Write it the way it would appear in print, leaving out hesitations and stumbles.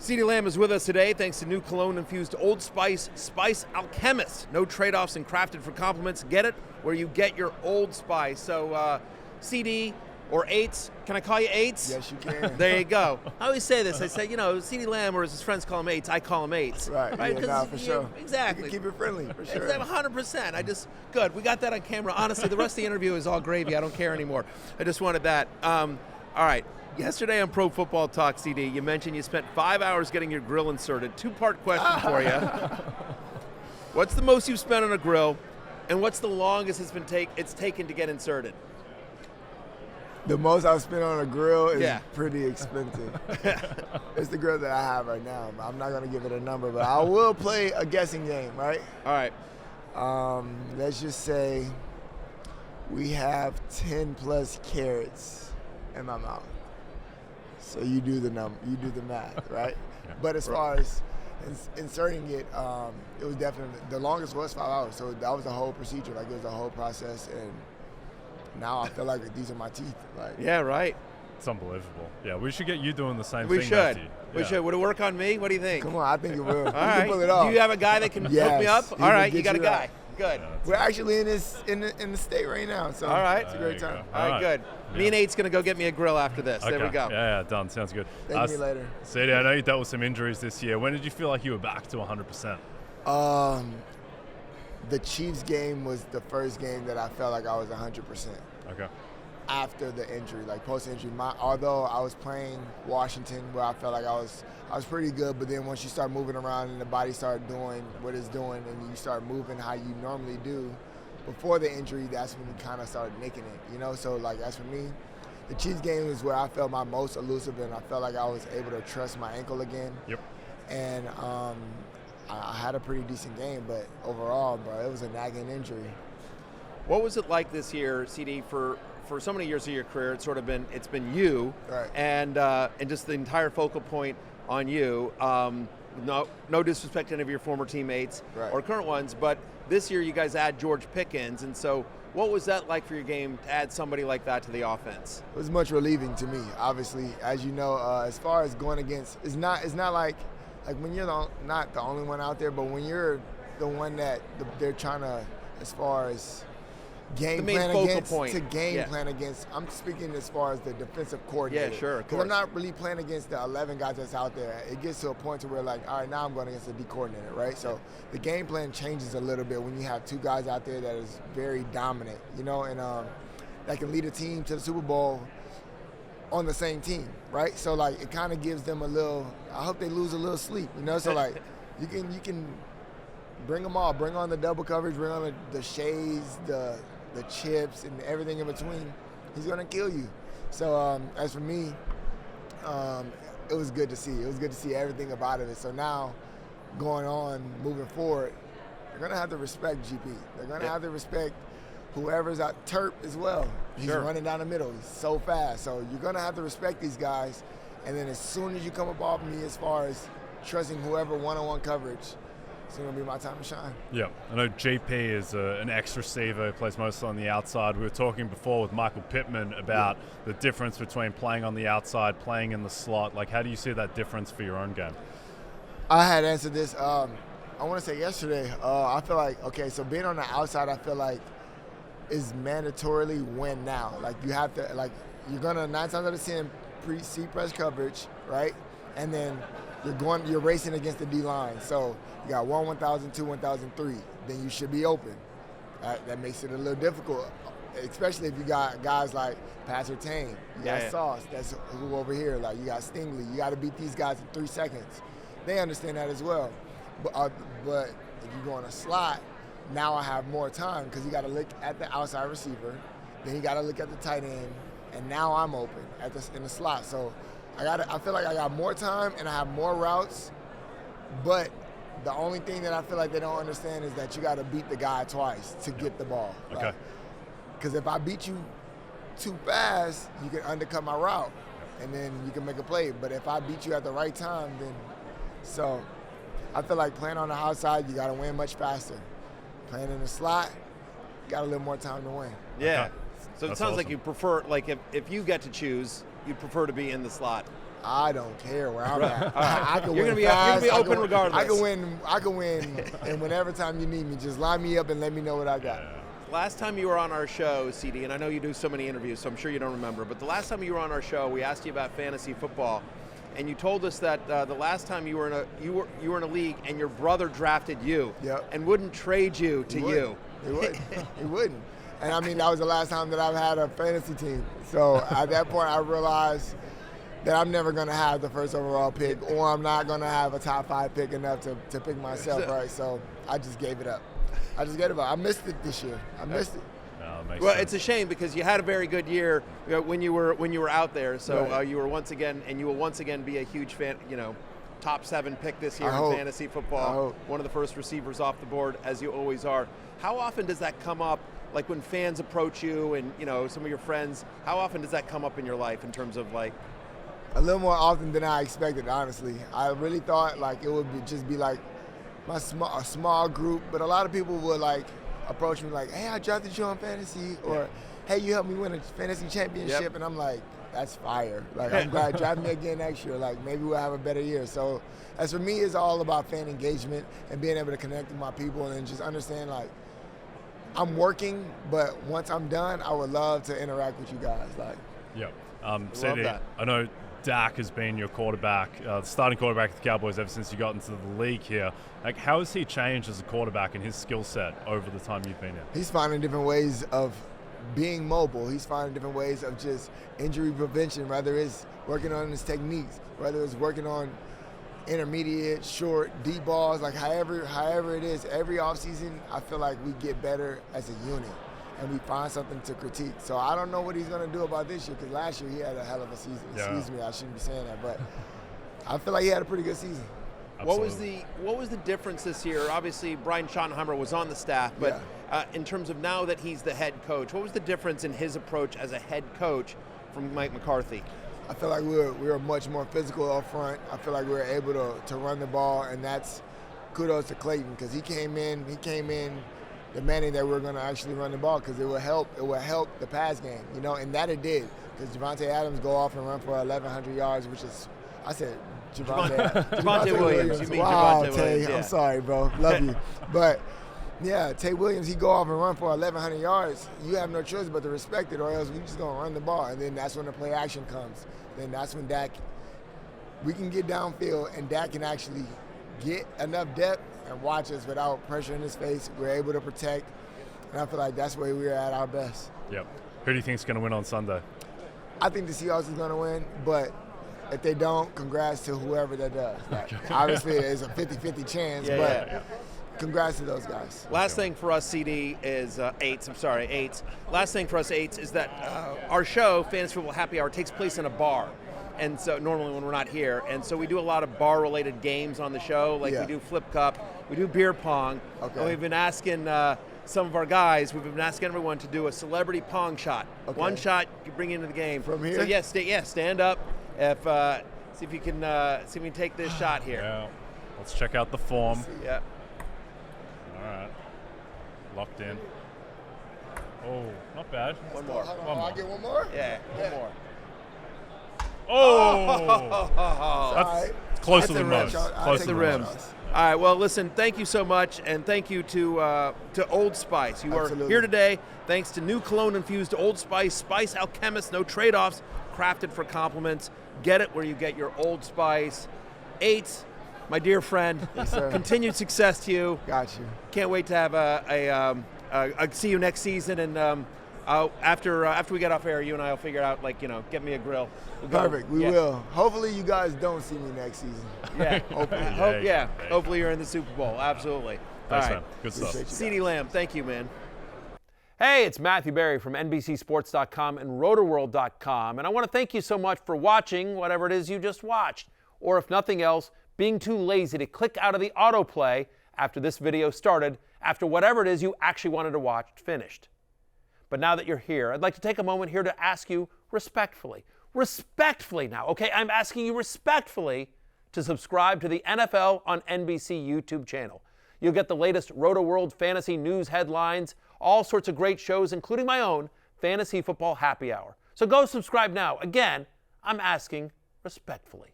CeeDee Lamb is with us today thanks to new cologne-infused Old Spice Spice Alchemist. No trade-offs and crafted for compliments. Get it where you get your Old Spice. So, CeeDee or Eights, can I call you Eights? Yes, you can. There you go. I always say this. I say, CeeDee Lamb, or as his friends call him Eights, I call him Eights. Right, yeah, nah, for sure. Exactly. You can keep it friendly, for sure. 100%. Good. We got that on camera. Honestly, the rest of the interview is all gravy. I don't care anymore. I just wanted that. All right. Yesterday on Pro Football Talk, CeeDee, you mentioned you spent 5 hours getting your grill inserted. Two-part question for you. What's the most you've spent on a grill, and what's the longest it's taken to get inserted? The most I've spent on a grill is pretty expensive. It's the grill that I have right now. I'm not going to give it a number, but I will play a guessing game, right? All right. Let's just say we have 10-plus carrots in my mouth. So you do the math, right? Yeah. But as far as inserting it, it was definitely, the longest was 5 hours. So that was the whole procedure. Like, it was the whole process. And now I feel like these are my teeth. Like, yeah, right. It's unbelievable. Yeah, we should get you doing the same we thing. should. We Yeah. should. Would it work on me? What do you think? Come on, I think it will. All right. Can pull it off. Do you have a guy that can hook me up? All right, you got a guy. Good. Yeah, We're actually in the state right now, so all right. It's a great time. All right, good. Me and Nate's going to go get me a grill after this. Okay. There we go. Yeah, done. Sounds good. Thank you later. CeeDee, I know you dealt with some injuries this year. When did you feel like you were back to 100%? The Chiefs game was the first game that I felt like I was 100%. Okay. After the injury, like post-injury, although I was playing Washington, where I felt like I was pretty good, but then once you start moving around and the body started doing what it's doing, and you start moving how you normally do before the injury, that's when you kind of started nicking it, So, like, as for me, the Chiefs game is where I felt my most elusive, and I felt like I was able to trust my ankle again. Yep. And I had a pretty decent game, but overall, bro, it was a nagging injury. What was it like this year, CeeDee, for so many years of your career? It's been you, right, and just the entire focal point on you. No disrespect to any of your former teammates or current ones, but this year you guys add George Pickens, and so what was that like for your game to add somebody like that to the offense? It was much relieving to me. Obviously, as you know, as far as going against, it's not like when you're not the only one out there, but when you're the one that they're trying to, as far as game plan against, I'm speaking as far as the defensive coordinator. Yeah, sure. Because I'm not really playing against the 11 guys that's out there. It gets to a point to where, like, all right, now I'm going against the D coordinator, right? So the game plan changes a little bit when you have two guys out there that is very dominant, and that can lead a team to the Super Bowl on the same team, right? So, like, it kind of gives them a little, I hope they lose a little sleep, So, like, you can bring them all. Bring on the double coverage, bring on the shades, the chips, and everything in between. He's going to kill you. So as for me, it was good to see. It was good to see everything about it. So now, moving forward, they're going to have to respect GP. They're going to have to respect whoever's out. Terp as well. He's running down the middle. He's so fast. So you're going to have to respect these guys. And then as soon as you come up off me, as far as trusting whoever one-on-one coverage, it's going to be my time to shine. Yeah, I know GP is an ex receiver who plays mostly on the outside. We were talking before with Michael Pittman about the difference between playing on the outside, playing in the slot. Like, how do you see that difference for your own game? I had answered this, I want to say yesterday. I feel like, so being on the outside, I feel like is mandatorily win now. Like, you have to, like, you're going to 9 times out of 10 see press coverage, right? And then you're racing against the D-line. So you got 1,000, 2, 1,003. Then you should be open. That makes it a little difficult, especially if you got guys like Patrick Tane. You got Sauce. That's who over here. Like, you got Stingley. You got to beat these guys in 3 seconds. They understand that as well. But if you go in a slot, now I have more time because you got to look at the outside receiver. Then you got to look at the tight end. And now I'm open in the slot. So I feel like I got more time and I have more routes, but the only thing that I feel like they don't understand is that you got to beat the guy twice to get the ball. Okay. Because if I beat you too fast, you can undercut my route, and then you can make a play. But if I beat you at the right time, then so I feel like playing on the outside, you got to win much faster. Playing in the slot, you got a little more time to win. Yeah. Okay. So it That's sounds awesome. like you prefer, like if you get to choose, you prefer to be in the slot. I don't care where I'm at. Right. I can You're win gonna fast. be open regardless. I can win, and whenever time you need me, just line me up and let me know what I got. Last time you were on our show, CD, and I know you do so many interviews, so I'm sure you don't remember, but the last time you were on our show, we asked you about fantasy football, and you told us that the last time you were in a league and your brother drafted you, and wouldn't trade you to you. He would. He wouldn't. And I mean, that was the last time that I've had a fantasy team. So at that point, I realized that I'm never going to have the first overall pick, or I'm not going to have a top 5 pick enough to pick myself, right? So I just gave it up. I missed it this year. I missed it. Well, it's a shame because you had a very good year when you were out there. So Right. you will once again be a huge fan. Top 7 pick this year I in hope. fantasy football. I hope. One of the first receivers off the board, as you always are. How often does that come up? Like when fans approach you and some of your friends, how often does that come up in your life in terms of like? A little more often than I expected, honestly. I really thought like it would just be like a small group, but a lot of people would like approach me like, hey, I drafted you on fantasy, or hey, you helped me win a fantasy championship, and I'm like, that's fire. Like, I'm glad draft me again next year. Like, maybe we'll have a better year. So as for me, it's all about fan engagement and being able to connect with my people and just understand like, I'm working, but once I'm done, I would love to interact with you guys. Like, CeeDee, I know Dak has been your quarterback, starting quarterback of the Cowboys ever since you got into the league here. Like, how has he changed as a quarterback and his skill set over the time you've been here? He's finding different ways of being mobile. He's finding different ways of just injury prevention, whether it's working on his techniques, whether it's working on intermediate, short, deep balls, like however it is. Every offseason, I feel like we get better as a unit and we find something to critique. So I don't know what he's going to do about this year, because last year he had a hell of a season. Excuse me, I shouldn't be saying that, but I feel like he had a pretty good season. Absolutely. What was the difference this year? Obviously, Brian Schottenheimer was on the staff, but in terms of now that he's the head coach, what was the difference in his approach as a head coach from Mike McCarthy? I feel like we were much more physical up front. I feel like we were able to run the ball, and that's kudos to Clayton, because he came in demanding that we were going to actually run the ball, because it would help the pass game, and that it did, because Javonte Adams go off and run for 1,100 yards, which is, I said Javonte Williams. You mean wow, Javonte Tay, Williams, yeah. I'm sorry, bro. Love you. But yeah, Tay Williams, he go off and run for 1,100 yards. You have no choice but to respect it, or else we just going to run the ball. And then that's when the play action comes. Then that's when we can get downfield, and Dak can actually get enough depth and watch us without pressure in his face. We're able to protect. And I feel like that's where we're at our best. Yep. Who do you think is going to win on Sunday? I think the Seahawks is going to win, but if they don't, congrats to whoever that does. Like, obviously, there's a 50-50 chance, but congrats to those guys. Last thing for us, CD, is eights. Last thing for us, eights, is that our show, Fantasy Football Happy Hour, takes place in a bar. And so normally when we're not here, and so we do a lot of bar-related games on the show. Like we do Flip Cup, we do beer pong, and we've been asking some of our guys, we've been asking everyone to do a celebrity pong shot. One shot you bring into the game. From here? So stand up. See if you can take this shot here. Yeah. Let's check out the form. Yeah. All right. Locked in. Oh, not bad. One more. I'll get one more? Yeah, one more. Oh! That's closer than most. Close to the rim. All right, well, listen, thank you so much, and thank you to Old Spice. You are here today thanks to new cologne-infused Old Spice, Spice Alchemist, no trade-offs, crafted for compliments. Get it where you get your Old Spice. Eight, my dear friend, continued success to you. Got you. Can't wait to have a see you next season, and after we get off air, you and I will figure out, get me a grill. Perfect. We will. Hopefully you guys don't see me next season. Yeah. Hopefully you're in the Super Bowl. Absolutely. Thanks, all right. man. Good stuff. CeeDee Lamb, thank you, man. Hey, it's Matthew Berry from NBCSports.com and RotorWorld.com, and I want to thank you so much for watching whatever it is you just watched, or if nothing else, being too lazy to click out of the autoplay after this video started, after whatever it is you actually wanted to watch finished. But now that you're here, I'd like to take a moment here to ask you respectfully now, okay? I'm asking you respectfully to subscribe to the NFL on NBC YouTube channel. You'll get the latest Roto-World fantasy news headlines, all sorts of great shows, including my own Fantasy Football Happy Hour. So go subscribe now. Again, I'm asking respectfully.